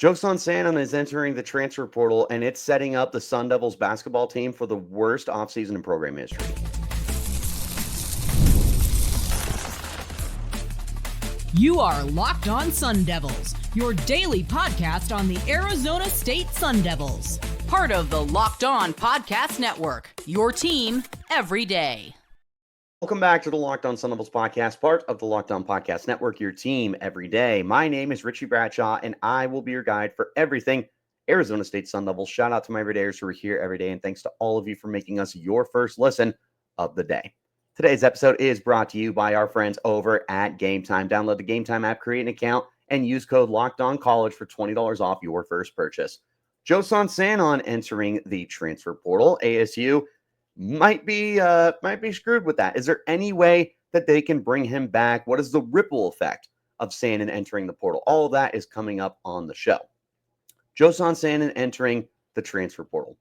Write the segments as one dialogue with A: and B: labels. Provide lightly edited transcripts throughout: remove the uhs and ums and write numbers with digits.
A: Joson Sanon is entering the transfer portal, and it's setting up the Sun Devils basketball team for the worst offseason in program history.
B: You are Locked On Sun Devils, your daily podcast on the Arizona State Sun Devils. Part of the Locked On Podcast Network, your team every day.
A: Welcome back to the Locked On Sun Devils podcast, part of the Locked On Podcast Network, your team every day. My name is Richie Bradshaw, and I will be your guide for everything Arizona State Sun Devils. Shout out to my everydayers who are here every day, and thanks to all of you for making us your first listen of the day. Today's episode is brought to you by our friends over at Game Time. Download the Game Time app, create an account, and use code LOCKEDONCollege for $20 off your first purchase. Joson Sanon entering the transfer portal. ASU might be screwed with that. Is there any way that they can bring him back? What is the ripple effect of Sanon entering the portal? All of that is coming up on the show. Joson Sanon entering the transfer portal.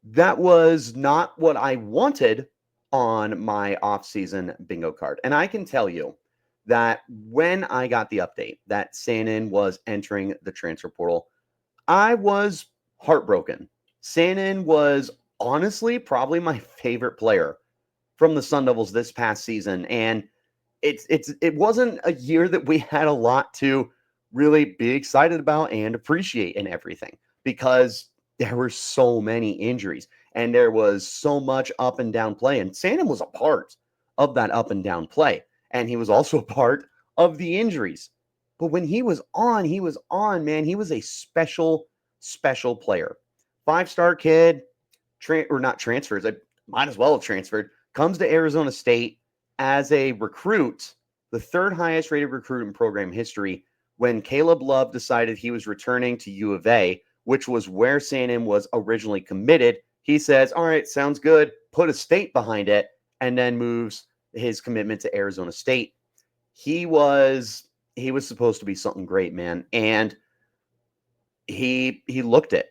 A: That was not what I wanted on my offseason bingo card. And I can tell you that when I got the update that Sanon was entering the transfer portal, I was heartbroken. Sanon was honestly probably my favorite player from the Sun Devils this past season. And it wasn't a year that we had a lot to really be excited about and appreciate and everything, because there were so many injuries and there was so much up and down play. And Sanon was a part of that up and down play. And he was also a part of the injuries. But when he was on, man. He was a special player. 5-star kid, not transfers. I might as well have transferred. Comes to Arizona State as a recruit, the third highest rated recruit in program history, when Caleb Love decided he was returning to U of A, which was where Sanon was originally committed. He says, all right, sounds good. Put a state behind it, and then moves his commitment to Arizona State. He was supposed to be something great, man. And he looked it.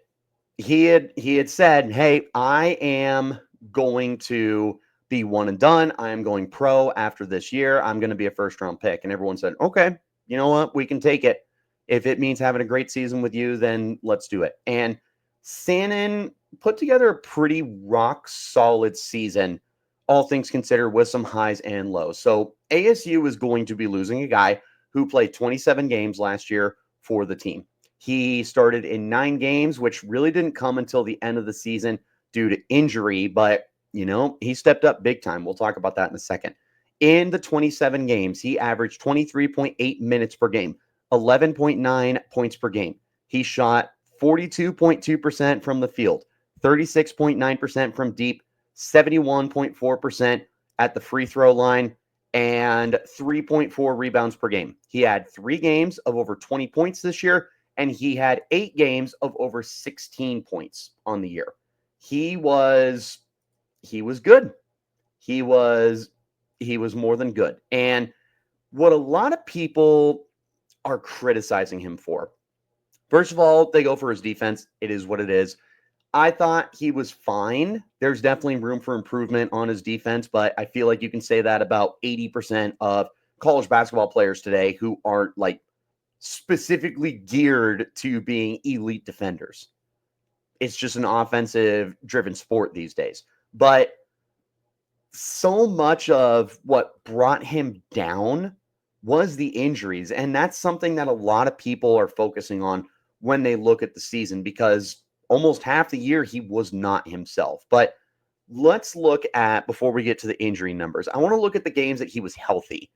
A: He had said, hey, I am going to be one and done. I am going pro after this year. I'm going to be a first-round pick. And everyone said, okay, you know what? We can take it. If it means having a great season with you, then let's do it. And Sanon put together a pretty rock-solid season, all things considered, with some highs and lows. So ASU is going to be losing a guy who played 27 games last year for the team. He started in 9 games, which really didn't come until the end of the season due to injury, but, he stepped up big time. We'll talk about that in a second. In the 27 games, he averaged 23.8 minutes per game, 11.9 points per game. He shot 42.2% from the field, 36.9% from deep, 71.4% at the free throw line, and 3.4 rebounds per game. He had 3 games of over 20 points this year, and he had 8 games of over 16 points on the year. He was good. He was more than good. And what a lot of people are criticizing him for, first of all, they go for his defense. It is what it is. I thought he was fine. There's definitely room for improvement on his defense, but I feel like you can say that about 80% of college basketball players today who aren't specifically geared to being elite defenders. It's just an offensive-driven sport these days. But so much of what brought him down was the injuries, and that's something that a lot of people are focusing on when they look at the season, because almost half the year he was not himself. But let's look at, before we get to the injury numbers, I want to look at the games that he was healthy.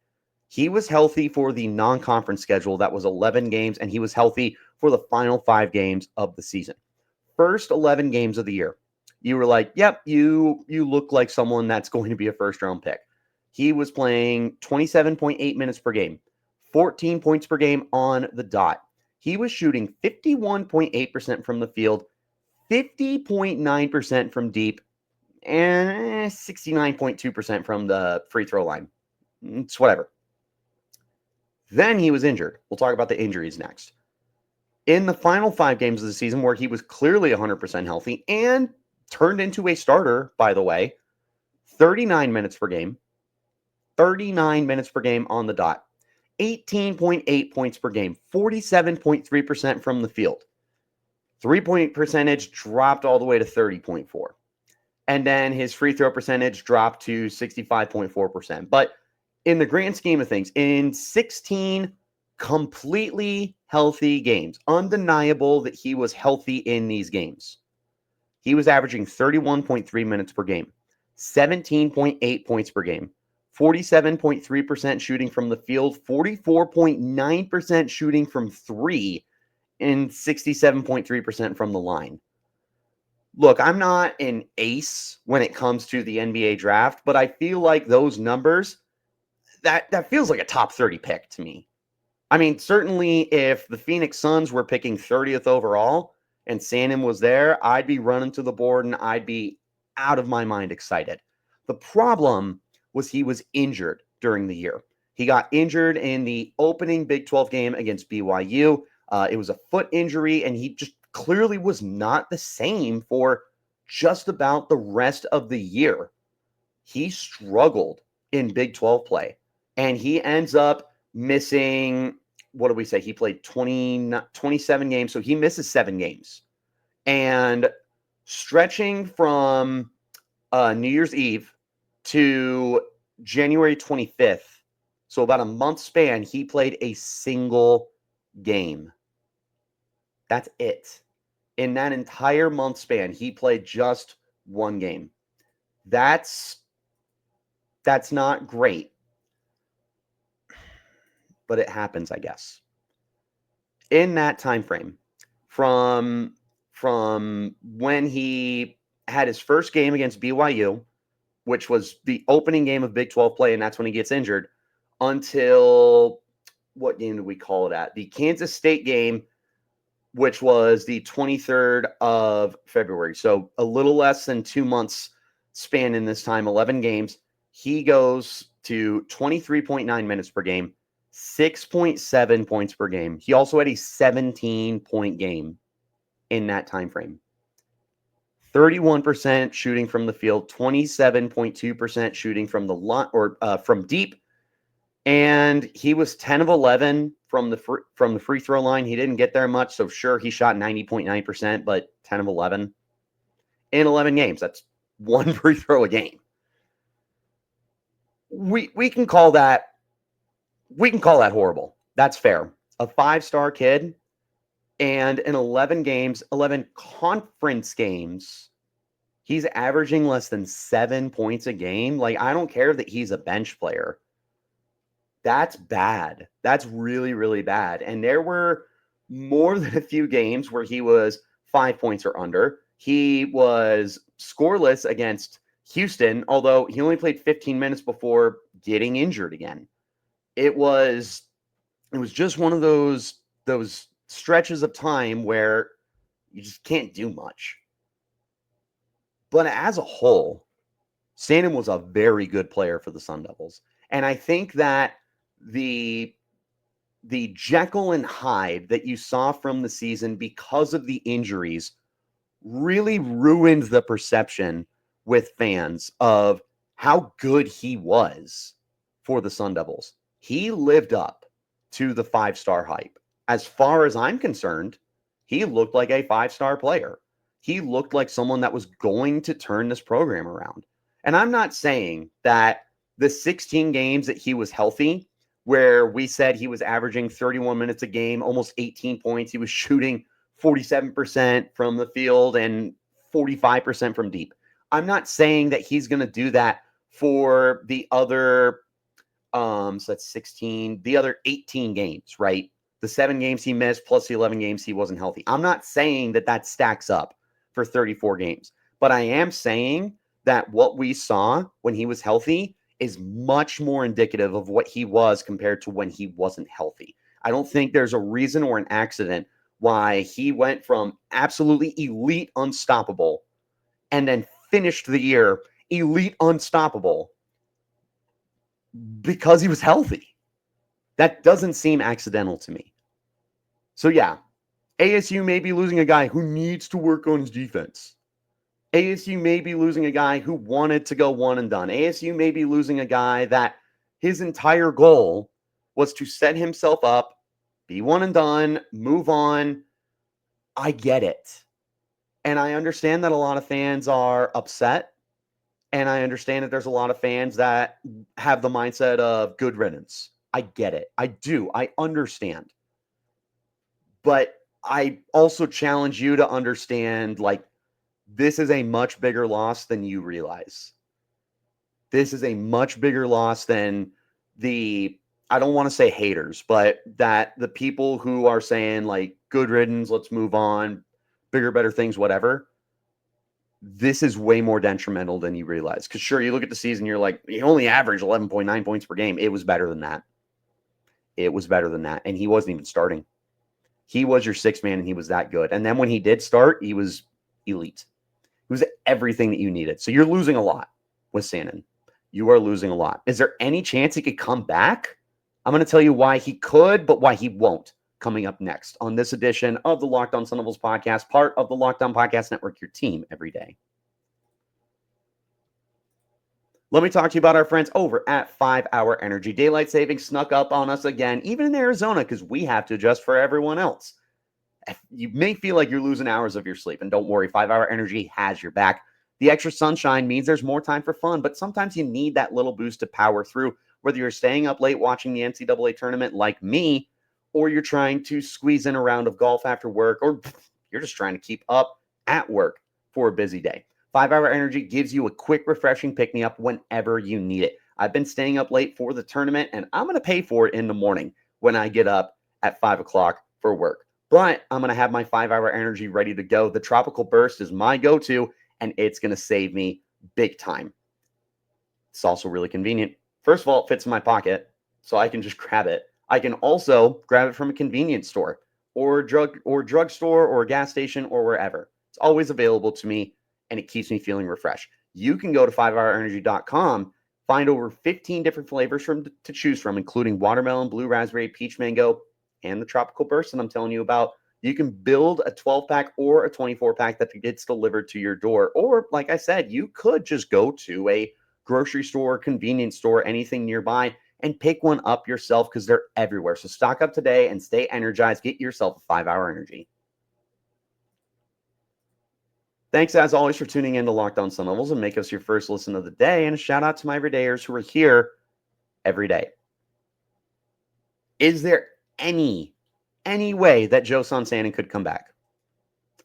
A: He was healthy for the non-conference schedule. That was 11 games, and he was healthy for the final 5 games of the season. First 11 games of the year, you were like, yep, you look like someone that's going to be a first-round pick. He was playing 27.8 minutes per game, 14 points per game on the dot. He was shooting 51.8% from the field, 50.9% from deep, and 69.2% from the free throw line. It's whatever. Then he was injured. We'll talk about the injuries next. In the final 5 games of the season, where he was clearly 100% healthy and turned into a starter, by the way, 39 minutes per game, 39 minutes per game on the dot. 18.8 points per game, 47.3% from the field. 3-point percentage dropped all the way to 30.4. And then his free throw percentage dropped to 65.4%. But in the grand scheme of things, in 16 completely healthy games, undeniable that he was healthy in these games, he was averaging 31.3 minutes per game, 17.8 points per game, 47.3% shooting from the field, 44.9% shooting from three, and 67.3% from the line. Look, I'm not an ace when it comes to the NBA draft, but I feel like those numbers, that feels like a top 30 pick to me. I mean, certainly if the Phoenix Suns were picking 30th overall and Sanon was there, I'd be running to the board and I'd be out of my mind excited. The problem was he was injured during the year. He got injured in the opening Big 12 game against BYU. It was a foot injury, and he just clearly was not the same for just about the rest of the year. He struggled in Big 12 play, and he ends up missing, what do we say? He played 27 games, so he misses 7 games. And stretching from New Year's Eve to January 25th, so about a month span, he played a single game. That's it. In that entire month span, he played just one game. That's not great. But it happens, I guess. In that time frame, from when he had his first game against BYU, which was the opening game of Big 12 play, and that's when he gets injured, until what game did we call it at? The Kansas State game, which was the 23rd of February. So a little less than 2 months span in this time, 11 games. He goes to 23.9 minutes per game, 6.7 points per game. He also had a 17-point game in that time frame. 31% shooting from the field, 27.2% shooting from the line or from deep, and he was 10 of 11 from the free throw line. He didn't get there much, so sure, he shot 90.9%, but 10 of 11 in 11 games. That's one free throw a game. We can call that horrible. That's fair. A 5-star kid, and in 11 games, 11 conference games, he's averaging less than 7 points a game. Like, I don't care that he's a bench player. That's bad. That's really, really bad. And there were more than a few games where he was 5 points or under. He was scoreless against Houston, although he only played 15 minutes before getting injured again. It was just one of those stretches of time where you just can't do much. But as a whole, Sanon was a very good player for the Sun Devils. And I think that the Jekyll and Hyde that you saw from the season because of the injuries really ruined the perception with fans of how good he was for the Sun Devils. He lived up to the 5-star hype. As far as I'm concerned, he looked like a 5-star player. He looked like someone that was going to turn this program around. And I'm not saying that the 16 games that he was healthy, where we said he was averaging 31 minutes a game, almost 18 points, he was shooting 47% from the field and 45% from deep. I'm not saying that he's going to do that for the other, so that's 16, the other 18 games, right? The 7 games he missed plus the 11 games he wasn't healthy. I'm not saying that stacks up for 34 games, but I am saying that what we saw when he was healthy is much more indicative of what he was compared to when he wasn't healthy. I don't think there's a reason or an accident why he went from absolutely elite unstoppable and then finished the year elite unstoppable because he was healthy. That doesn't seem accidental to me. So yeah, ASU may be losing a guy who needs to work on his defense. ASU may be losing a guy who wanted to go one and done. ASU may be losing a guy that his entire goal was to set himself up, be one and done, move on. I get it. And I understand that a lot of fans are upset. And I understand that there's a lot of fans that have the mindset of good riddance. I get it. I do. I understand. But I also challenge you to understand, like, this is a much bigger loss than you realize. This is a much bigger loss than I don't want to say haters, but that the people who are saying, like, good riddance, let's move on, bigger, better things, whatever. This is way more detrimental than you realize. Because sure, you look at the season, you're like, he only averaged 11.9 points per game. It was better than that. It was better than that. And he wasn't even starting. He was your sixth man, and he was that good. And then when he did start, he was elite. He was everything that you needed. So you're losing a lot with Sanon. You are losing a lot. Is there any chance he could come back? I'm going to tell you why he could, but why he won't, coming up next on this edition of the Locked On Sun Devils podcast, part of the Locked On Podcast Network, your team every day. Let me talk to you about our friends over at 5 Hour Energy. Daylight savings snuck up on us again, even in Arizona, because we have to adjust for everyone else. You may feel like you're losing hours of your sleep, and don't worry, 5 Hour Energy has your back. The extra sunshine means there's more time for fun, but sometimes you need that little boost to power through, whether you're staying up late watching the NCAA tournament like me, or you're trying to squeeze in a round of golf after work, or you're just trying to keep up at work for a busy day. 5 Hour Energy gives you a quick, refreshing pick-me-up whenever you need it. I've been staying up late for the tournament, and I'm going to pay for it in the morning when I get up at 5 o'clock for work. But I'm going to have my 5 Hour Energy ready to go. The Tropical Burst is my go-to, and it's going to save me big time. It's also really convenient. First of all, it fits in my pocket, so I can just grab it. I can also grab it from a convenience store or drugstore or a gas station or wherever. It's always available to me, and it keeps me feeling refreshed. You can go to 5hourenergy.com, find over 15 different flavors to choose from, including watermelon, blue raspberry, peach mango, and the Tropical Burst that I'm telling you about. You can build a 12-pack or a 24-pack that gets delivered to your door. Or, like I said, you could just go to a grocery store, convenience store, anything nearby, and pick one up yourself because they're everywhere. So stock up today and stay energized. Get yourself a 5 Hour Energy. Thanks, as always, for tuning in to Locked On Sun Devils and make us your first listen of the day. And a shout out to my everydayers who are here every day. Is there any way that Joson Sanon could come back?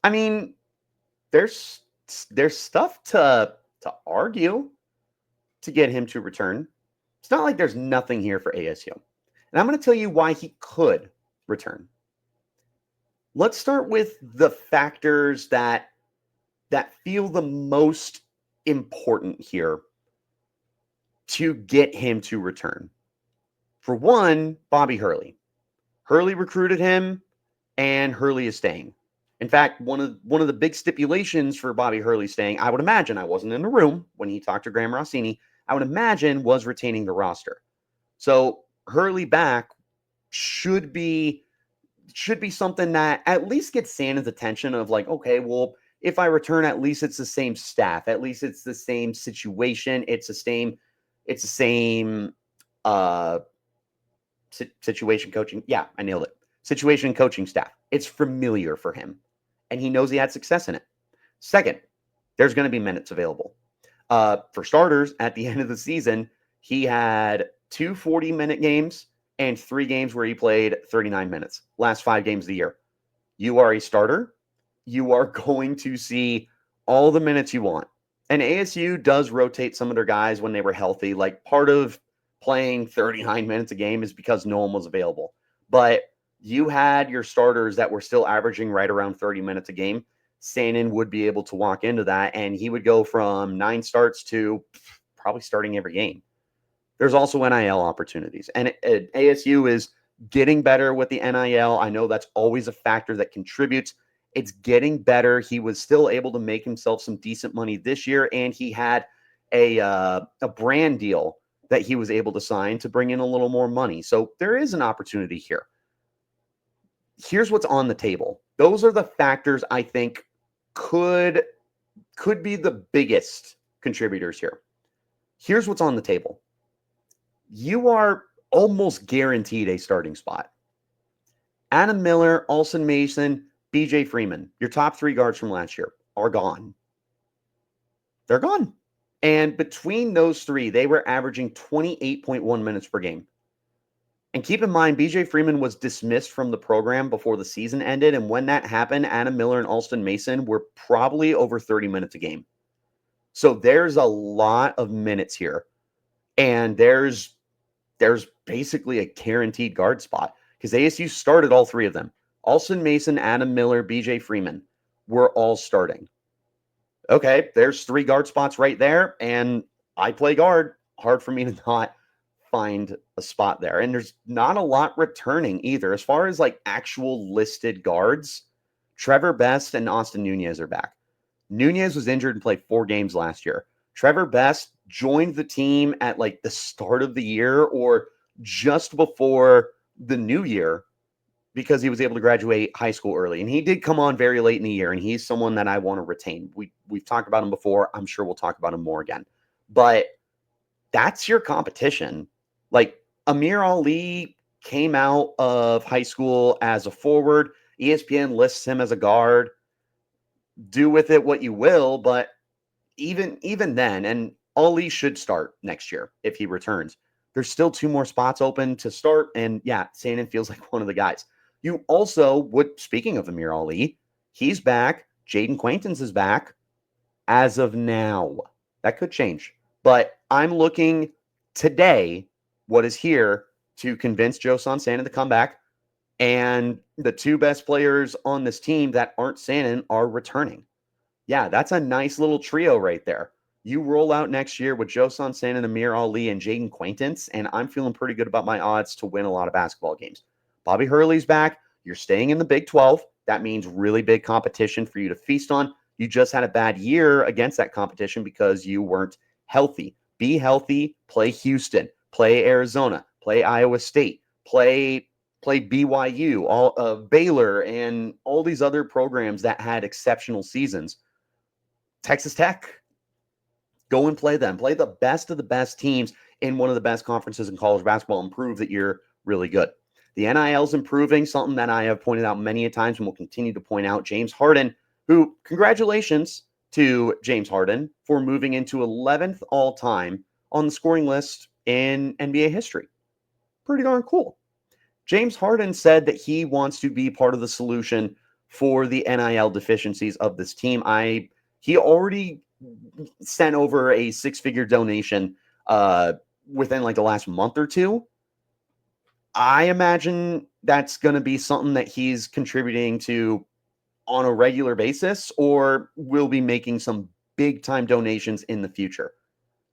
A: I mean, there's stuff to argue to get him to return. It's not like there's nothing here for ASU. And I'm going to tell you why he could return. Let's start with the factors that feel the most important here to get him to return. For one, Bobby Hurley. Hurley recruited him, and Hurley is staying. In fact, one of the big stipulations for Bobby Hurley staying, I would imagine, I wasn't in the room when he talked to Graham Rossini, I would imagine was retaining the roster. So Hurley back should be something that at least gets Sanon's attention of like, okay, well, if I return, at least it's the same staff. At least it's the same situation. It's the same situation coaching. Yeah, I nailed it. Situation coaching staff. It's familiar for him, and he knows he had success in it. Second, there's going to be minutes available. For starters, at the end of the season, he had 2 40-minute games and 3 games where he played 39 minutes. Last 5 games of the year. You are a starter. You are going to see all the minutes you want. And ASU does rotate some of their guys when they were healthy. Like, part of playing 39 minutes a game is because no one was available. But you had your starters that were still averaging right around 30 minutes a game. Sanon would be able to walk into that, and he would go from 9 starts to probably starting every game. There's also NIL opportunities. And ASU is getting better with the NIL. I know that's always a factor that contributes. It's getting better. He was still able to make himself some decent money this year, and he had a brand deal that he was able to sign to bring in a little more money. So there is an opportunity here. Here's what's on the table. Those are the factors I think could be the biggest contributors here. Here's what's on the table. You are almost guaranteed a starting spot. Adam Miller, Alston Mason, BJ Freeman, your top 3 guards from last year, are gone. They're gone. And between those 3, they were averaging 28.1 minutes per game. And keep in mind, BJ Freeman was dismissed from the program before the season ended. And when that happened, Adam Miller and Alston Mason were probably over 30 minutes a game. So there's a lot of minutes here. And there's basically a guaranteed guard spot because ASU started all 3 of them. Alston Mason, Adam Miller, BJ Freeman were all starting. Okay, there's 3 guard spots right there. And I play guard. Hard for me to not find a spot there. And there's not a lot returning either. As far as like actual listed guards, Trevor Best and Austin Nunez are back. Nunez was injured and played 4 games last year. Trevor Best joined the team at like the start of the year or just before the new year because he was able to graduate high school early. And he did come on very late in the year, and he's someone that I want to retain. We've talked about him before. I'm sure we'll talk about him more again. But that's your competition. Like Amir Ali came out of high school as a forward. ESPN lists him as a guard. Do with it what you will, but even then, and Ali should start next year if he returns. There's still 2 more spots open to start, and yeah, Sanon feels like one of the guys. You also would, speaking of Amir Ali, he's back. Jayden Quaintance is back as of now. That could change, but I'm looking today what is here to convince Joson Sanon to come back, and the 2 best players on this team that aren't Sanon are returning. Yeah, that's a nice little trio right there. You roll out next year with Joson Sanon, Amir Ali, and Jayden Quaintance, and I'm feeling pretty good about my odds to win a lot of basketball games. Bobby Hurley's back. You're staying in the Big 12. That means really big competition for you to feast on. You just had a bad year against that competition because you weren't healthy. Be healthy, play Houston, play Arizona, play Iowa State, play BYU, all Baylor, and all these other programs that had exceptional seasons. Texas Tech, go and play them. Play the best of the best teams in one of the best conferences in college basketball and prove that you're really good. The NIL is improving, something that I have pointed out many a times and will continue to point out. James Harden, who, congratulations to James Harden for moving into 11th all-time on the scoring list in NBA history. Pretty darn cool. James Harden said that he wants to be part of the solution for the NIL deficiencies of this team. He already sent over a 6-figure donation within like the last month or 2. I imagine that's going to be something that he's contributing to on a regular basis or will be making some big-time donations in the future.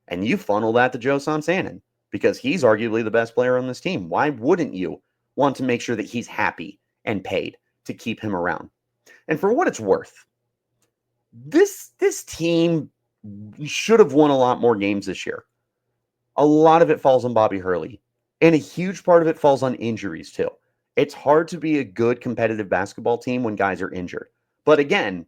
A: And you funnel that to Joson Sanon because he's arguably the best player on this team. Why wouldn't you want to make sure that he's happy and paid to keep him around? And for what it's worth, this team should have won a lot more games this year. A lot of it falls on Bobby Hurley, and a huge part of it falls on injuries too. It's hard to be a good competitive basketball team when guys are injured. But again,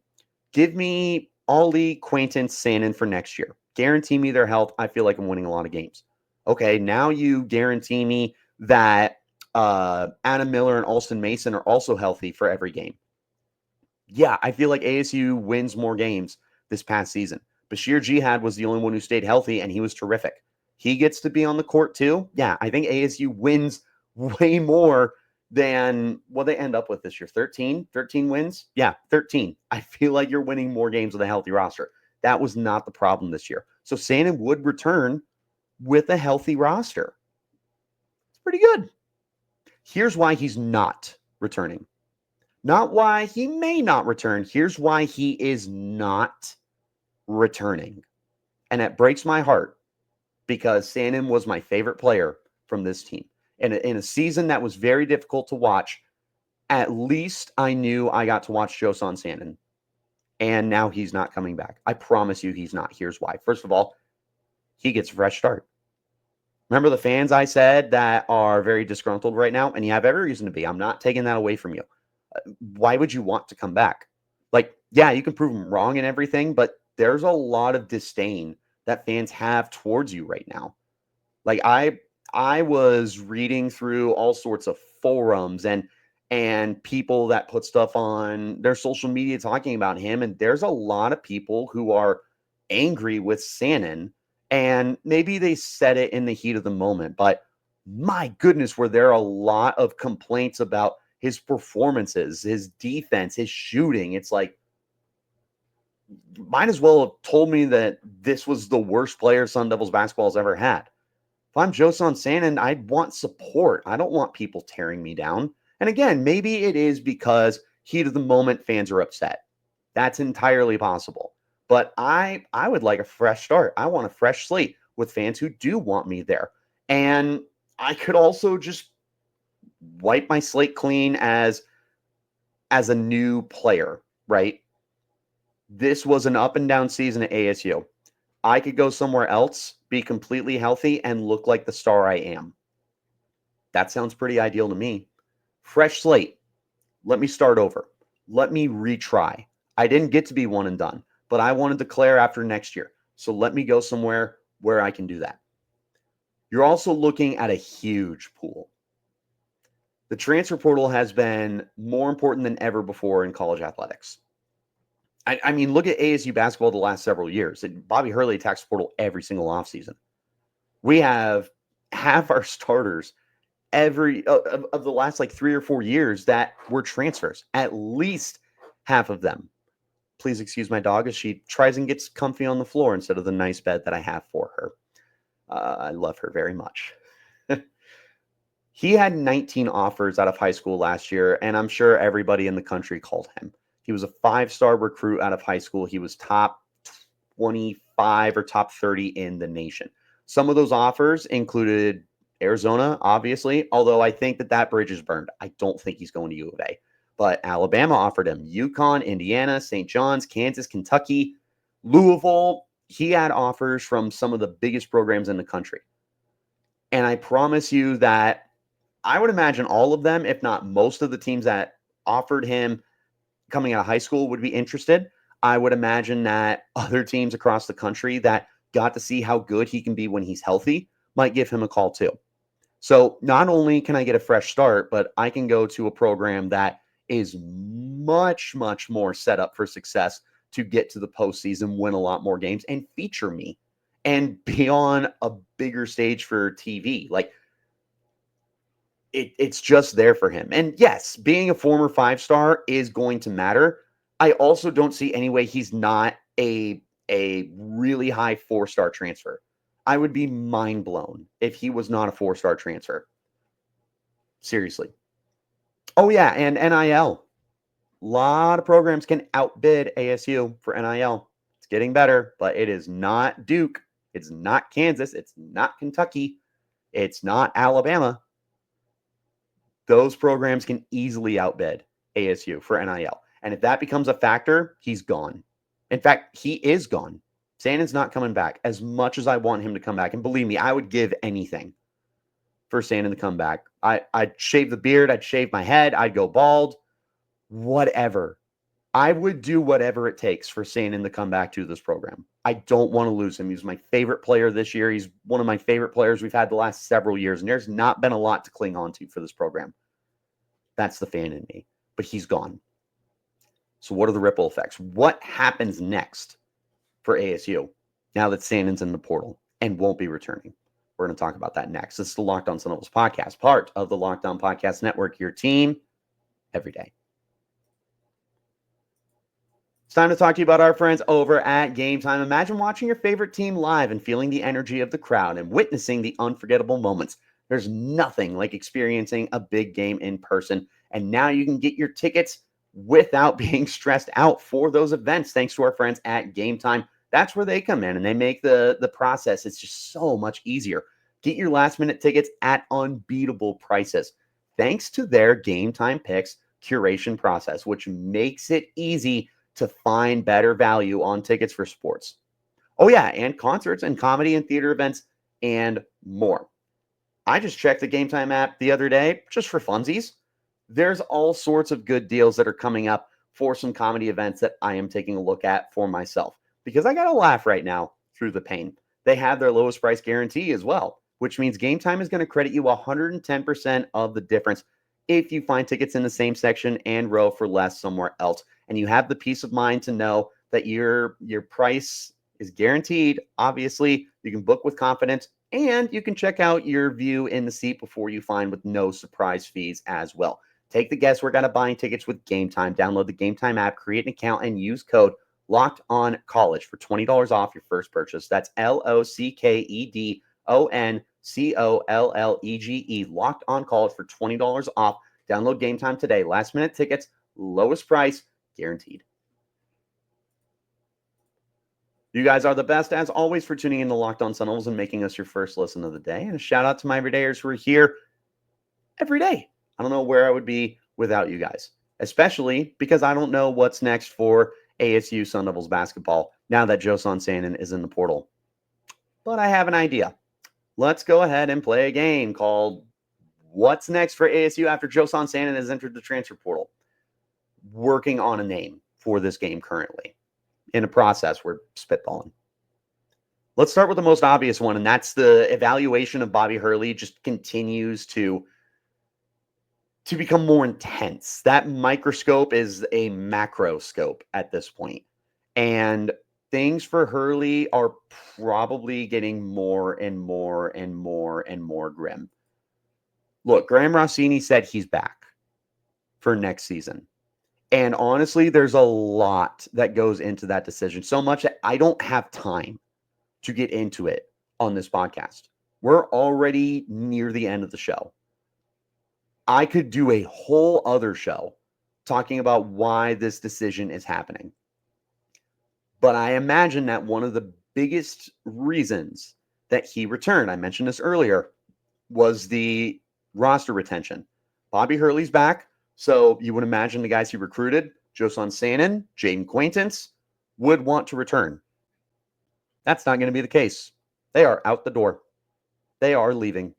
A: give me Ali, Quaintance, Sanon for next year. Guarantee me their health. I feel like I'm winning a lot of games. Okay, now you guarantee me that Adam Miller and Alston Mason are also healthy for every game. Yeah, I feel like ASU wins more games this past season. Bashir Jihad was the only one who stayed healthy, and he was terrific. He gets to be on the court too. Yeah, I think ASU wins way more than what they end up with this year. 13 wins? Yeah, 13. I feel like you're winning more games with a healthy roster. That was not the problem this year. So Sanon would return with a healthy roster. It's pretty good. Here's why he's not returning. Not why he may not return. Here's why he is not returning. And it breaks my heart because Sanon was my favorite player from this team. And in a season that was very difficult to watch, at least I knew I got to watch Joson Sanon. And now he's not coming back. I promise you he's not. Here's why. First of all, he gets a fresh start. Remember the fans I said that are very disgruntled right now? And you have every reason to be. I'm not taking that away from you. Why would you want to come back? Like, yeah, you can prove them wrong and everything, but there's a lot of disdain that fans have towards you right now. Like, I I was reading through all sorts of forums and people that put stuff on their social media talking about him. And there's a lot of people who are angry with Sanon, and maybe they said it in the heat of the moment, but my goodness, were there a lot of complaints about his performances, his defense, his shooting. It's like, might as well have told me that this was the worst player Sun Devils basketball has ever had. If I'm Joson Sanon, I want support. I don't want people tearing me down. And again, maybe it is because heat of the moment fans are upset. That's entirely possible. But I would like a fresh start. I want a fresh slate with fans who do want me there. And I could also just wipe my slate clean as a new player, right? This was an up and down season at ASU. I could go somewhere else, be completely healthy, and look like the star I am. That sounds pretty ideal to me. Fresh slate. Let me start over. Let me retry. I didn't get to be one and done, but I want to declare after next year. So let me go somewhere where I can do that. You're also looking at a huge pool. The transfer portal has been more important than ever before in college athletics. I mean, look at ASU basketball the last several years. Bobby Hurley attacks the portal every single offseason. We have half our starters every of the last like 3 or 4 years that were transfers, at least half of them. Please excuse my dog as she tries and gets comfy on the floor instead of the nice bed that I have for her. I love her very much. He had 19 offers out of high school last year, and I'm sure everybody in the country called him. He was a 5-star recruit out of high school. He was top 25 or top 30 in the nation. Some of those offers included Arizona, obviously, although I think that bridge is burned. I don't think he's going to U of A. But Alabama offered him, UConn, Indiana, St. John's, Kansas, Kentucky, Louisville. He had offers from some of the biggest programs in the country. And I promise you that I would imagine all of them, if not most of the teams that offered him coming out of high school would be interested. I would imagine that other teams across the country that got to see how good he can be when he's healthy might give him a call too. So not only can I get a fresh start, but I can go to a program that is much, much more set up for success to get to the postseason, win a lot more games, and feature me and be on a bigger stage for TV. Like, it's just there for him. And yes, being a former 5-star is going to matter. I also don't see any way he's not a really high 4-star transfer. I would be mind blown if he was not a 4-star transfer. Seriously. Oh yeah, and NIL. A lot of programs can outbid ASU for NIL. It's getting better, but it is not Duke. It's not Kansas. It's not Kentucky. It's not Alabama. Those programs can easily outbid ASU for NIL. And if that becomes a factor, he's gone. In fact, he is gone. Sanon's not coming back as much as I want him to come back. And believe me, I would give anything for Sanon to come back. I'd shave the beard. I'd shave my head. I'd go bald. Whatever. I would do whatever it takes for Sanon to come back to this program. I don't want to lose him. He's my favorite player this year. He's one of my favorite players we've had the last several years, and there's not been a lot to cling on to for this program. That's the fan in me, but he's gone. So what are the ripple effects? What happens next for ASU now that Sanon's in the portal and won't be returning? We're going to talk about that next. This is the Locked On Sun Devils podcast, part of the Locked On Podcast Network, your team every day. It's time to talk to you about our friends over at Game Time. Imagine watching your favorite team live and feeling the energy of the crowd and witnessing the unforgettable moments. There's nothing like experiencing a big game in person. And now you can get your tickets without being stressed out for those events, thanks to our friends at Game Time. That's where they come in and they make the process. It's just so much easier. Get your last minute tickets at unbeatable prices, thanks to their Game Time Picks curation process, which makes it easy to find better value on tickets for sports. Oh yeah, and concerts and comedy and theater events and more. I just checked the Game Time app the other day just for funsies. There's all sorts of good deals that are coming up for some comedy events that I am taking a look at for myself because I got to laugh right now through the pain. They have their lowest price guarantee as well. which means Game Time is going to credit you 110% of the difference if you find tickets in the same section and row for less somewhere else. And you have the peace of mind to know that your price is guaranteed. Obviously, you can book with confidence, and you can check out your view in the seat before you find with no surprise fees as well. Take the guesswork out of buying tickets with Game Time. Download the Game Time app, create an account, and use code Locked On College for $20 off your first purchase. That's LOCKEDONCOLLEGE. Locked On College for $20 off. Download Game Time today. Last minute tickets, lowest price, guaranteed. You guys are the best, as always, for tuning in to Locked On Sun Devils and making us your first listen of the day. And a shout out to my everydayers who are here every day. I don't know where I would be without you guys, especially because I don't know what's next for ASU Sun Devils basketball now that Joson Sanon is in the portal. But I have an idea. Let's go ahead and play a game called What's Next for ASU after Joson Sanon has entered the transfer portal. Working on a name for this game currently. In a process, we're spitballing. Let's start with the most obvious one, and that's the evaluation of Bobby Hurley just continues to become more intense. That microscope is a macroscope at this point. And things for Hurley are probably getting more and more and more and more grim. Look, Graham Rossini said he's back for next season. And honestly, there's a lot that goes into that decision. So much that I don't have time to get into it on this podcast. We're already near the end of the show. I could do a whole other show talking about why this decision is happening. But I imagine that one of the biggest reasons that he returned, I mentioned this earlier, was the roster retention. Bobby Hurley's back. So you would imagine the guys he recruited, Joson Sanon, Jayden Quaintance, would want to return. That's not going to be the case. They are out the door. They are leaving.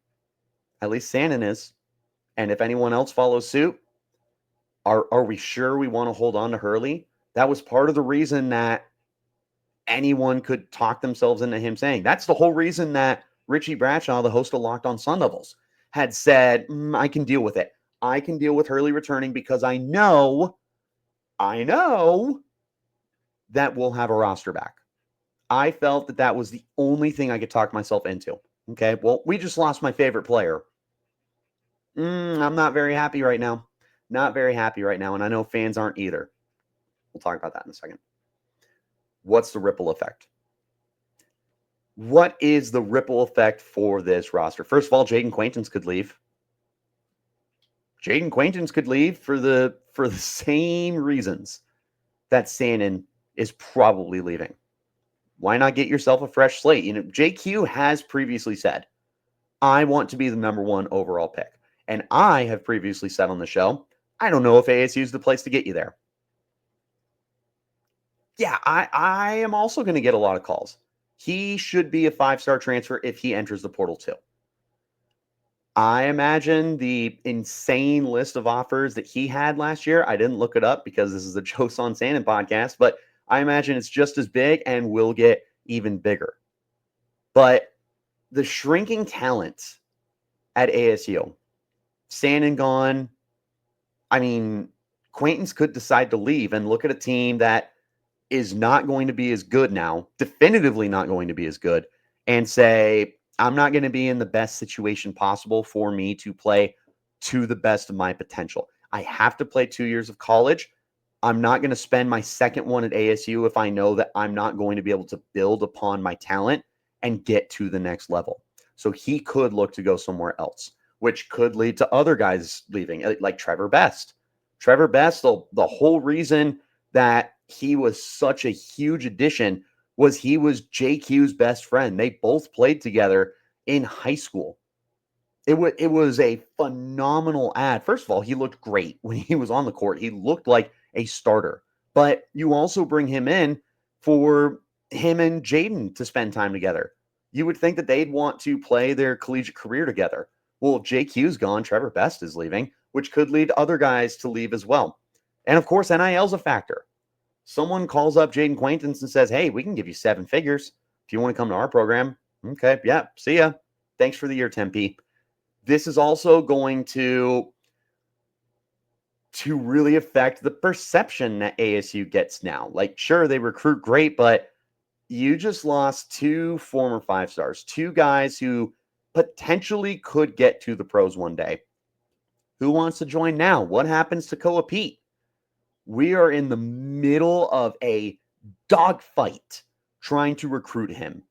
A: At least Sanon is. And if anyone else follows suit, are we sure we want to hold on to Hurley? That was part of the reason that anyone could talk themselves into him saying. That's the whole reason that Richie Bradshaw, the host of Locked On Sun Devils, had said, I can deal with it. I can deal with Hurley returning because I know that we'll have a roster back. I felt that that was the only thing I could talk myself into. Okay, well, we just lost my favorite player. I'm not very happy right now. Not very happy right now, and I know fans aren't either. We'll talk about that in a second. What's the ripple effect? What is the ripple effect for this roster? First of all, Jayden Quaintance could leave. Jayden Quaintance could leave for the same reasons that Sanon is probably leaving. Why not get yourself a fresh slate? You know, JQ has previously said, I want to be the number one overall pick. And I have previously said on the show, I don't know if ASU is the place to get you there. Yeah, I am also going to get a lot of calls. He should be a 5-star transfer if he enters the portal too. I imagine the insane list of offers that he had last year, I didn't look it up because this is a Joson Sanon podcast, but I imagine it's just as big and will get even bigger. But the shrinking talent at ASU, Sanon gone, I mean, Quaintance could decide to leave and look at a team that is not going to be as good now, definitively not going to be as good, and say, I'm not going to be in the best situation possible for me to play to the best of my potential. I have to play 2 years of college. I'm not going to spend my second one at ASU if I know that I'm not going to be able to build upon my talent and get to the next level. So he could look to go somewhere else, which could lead to other guys leaving, like Trevor Best. Trevor Best, the whole reason that he was such a huge addition was he was JQ's best friend. They both played together in high school. It was a phenomenal ad. First of all, he looked great when he was on the court. He looked like a starter. But you also bring him in for him and Jayden to spend time together. You would think that they'd want to play their collegiate career together. Well, if JQ's gone, Trevor Best is leaving, which could lead other guys to leave as well. And of course, NIL's a factor. Someone calls up Jayden Quaintance and says, hey, we can give you 7 figures if you want to come to our program. Okay, yeah, see ya. Thanks for the year, Tempe. This is also going to really affect the perception that ASU gets now. Like, sure, they recruit great, but you just lost 2 former 5-stars, 2 guys who potentially could get to the pros one day. Who wants to join now? What happens to Koa Pete? We are in the middle of a dogfight trying to recruit him.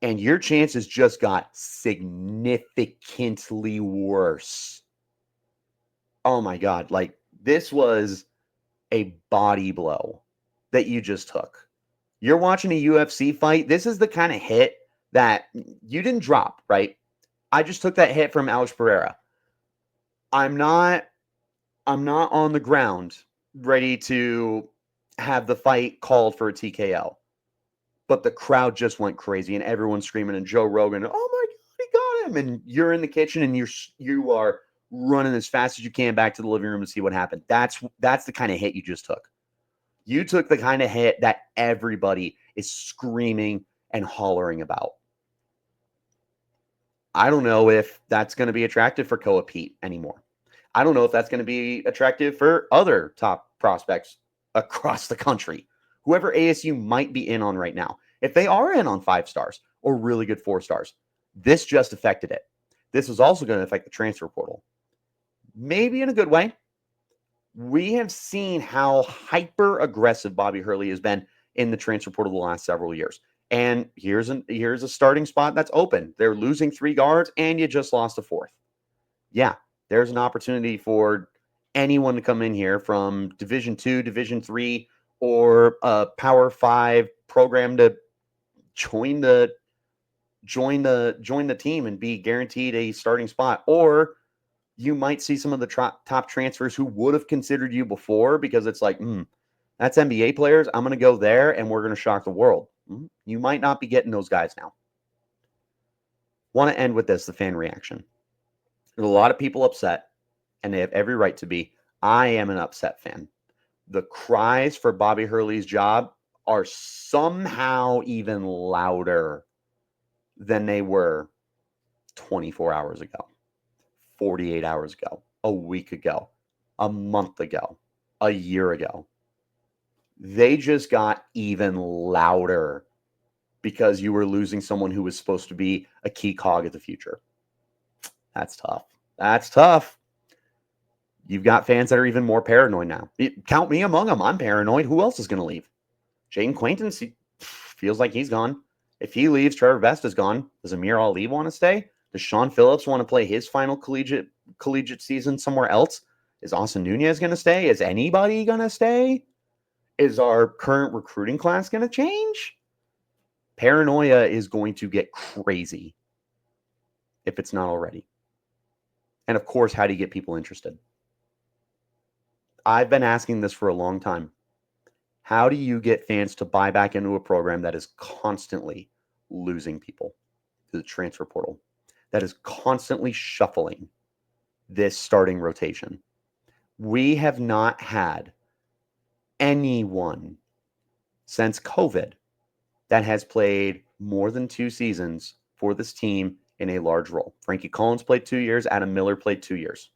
A: And your chances just got significantly worse. Oh my God. Like, this was a body blow that you just took. You're watching a UFC fight. This is the kind of hit that you didn't drop, right? I just took that hit from Alex Pereira. I'm not on the ground ready to have the fight called for a TKO. But the crowd just went crazy and everyone's screaming, and Joe Rogan, oh my God, he got him. And you're in the kitchen and you are running as fast as you can back to the living room to see what happened. That's the kind of hit you just took. You took the kind of hit that everybody is screaming and hollering about. I don't know if that's going to be attractive for Koa Pete anymore. I don't know if that's going to be attractive for other top prospects across the country. Whoever ASU might be in on right now. If they are in on 5 stars or really good 4 stars, this just affected it. This is also going to affect the transfer portal. Maybe in a good way. We have seen how hyper aggressive Bobby Hurley has been in the transfer portal the last several years. And here's a starting spot that's open. They're losing 3 guards and you just lost a 4th. Yeah, there's an opportunity for anyone to come in here from Division 2, Division 3, or a Power 5 program to join the team and be guaranteed a starting spot. Or you might see some of the top transfers who would have considered you before because it's like, that's NBA players. I'm going to go there and we're going to shock the world. You might not be getting those guys now. Want to end with this, the fan reaction. There's a lot of people upset, and they have every right to be. I am an upset fan. The cries for Bobby Hurley's job are somehow even louder than they were 24 hours ago, 48 hours ago, a week ago, a month ago, a year ago. They just got even louder because you were losing someone who was supposed to be a key cog of the future. That's tough. That's tough. You've got fans that are even more paranoid now. Count me among them. I'm paranoid. Who else is going to leave? Jayden Quaintance feels like he's gone. If he leaves, Trevor Best is gone. Does Amir Ali want to stay? Does Sean Phillips want to play his final collegiate season somewhere else? Is Austin Nunez going to stay? Is anybody going to stay? Is our current recruiting class going to change? Paranoia is going to get crazy if it's not already. And of course, how do you get people interested? I've been asking this for a long time. How do you get fans to buy back into a program that is constantly losing people to the transfer portal, that is constantly shuffling this starting rotation? We have not had anyone since COVID that has played more than 2 seasons for this team in a large role. Frankie Collins played 2 years. Adam Miller played 2 years.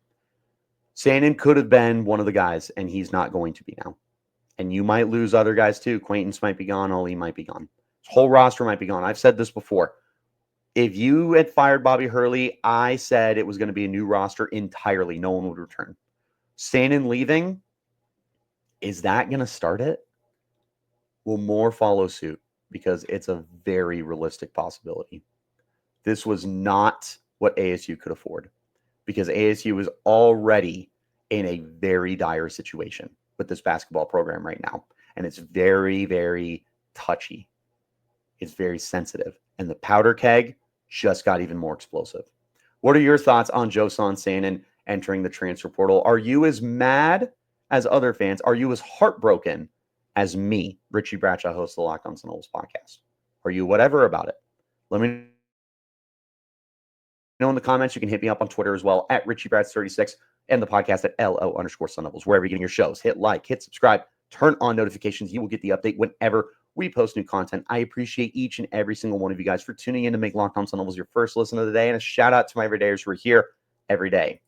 A: Sanon could have been one of the guys, and he's not going to be now. And you might lose other guys too. Quaintance might be gone. Ali might be gone. His whole roster might be gone. I've said this before. If you had fired Bobby Hurley, I said it was going to be a new roster entirely. No one would return. Sanon leaving, is that going to start it? Will more follow suit? Because it's a very realistic possibility. This was not what ASU could afford, because ASU was already in a very dire situation with this basketball program right now. And it's very, very touchy. It's very sensitive. And the powder keg just got even more explosive. What are your thoughts on Joson Sanon entering the transfer portal? Are you as mad as other fans? Are you as heartbroken as me, Richie Bradshaw, host of the Locked On Sun Devils podcast? Are you whatever about it? Let me know in the comments. You can hit me up on Twitter as well at RichieBrads36 and the podcast at LO_Sun Devils. Wherever you're getting your shows, hit like, hit subscribe, turn on notifications. You will get the update whenever We post new content. I appreciate each and every single one of you guys for tuning in to make Locked On Sun Devils your first listen of the day. And a shout out to my everydayers who are here every day.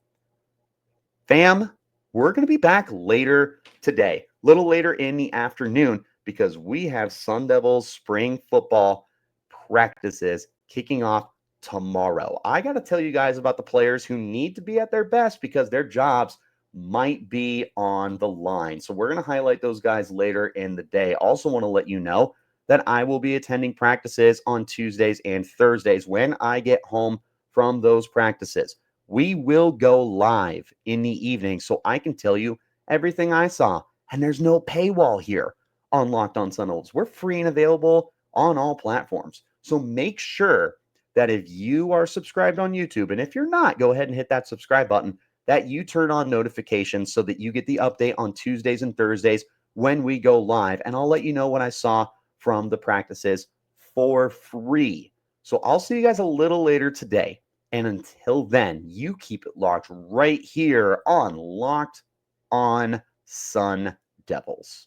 A: Fam, we're going to be back later today, a little later in the afternoon, because we have Sun Devils spring football practices kicking off tomorrow. I got to tell you guys about the players who need to be at their best because their jobs might be on the line. So we're going to highlight those guys later in the day. Also want to let you know that I will be attending practices on Tuesdays and Thursdays when I get home from those practices. We will go live in the evening so I can tell you everything I saw. And there's no paywall here on Locked On Sun Devils. We're free and available on all platforms. So make sure that if you are subscribed on YouTube, and if you're not, go ahead and hit that subscribe button, that you turn on notifications so that you get the update on Tuesdays and Thursdays when we go live. And I'll let you know what I saw from the practices for free. So I'll see you guys a little later today. And until then, you keep it locked right here on Locked On Sun Devils.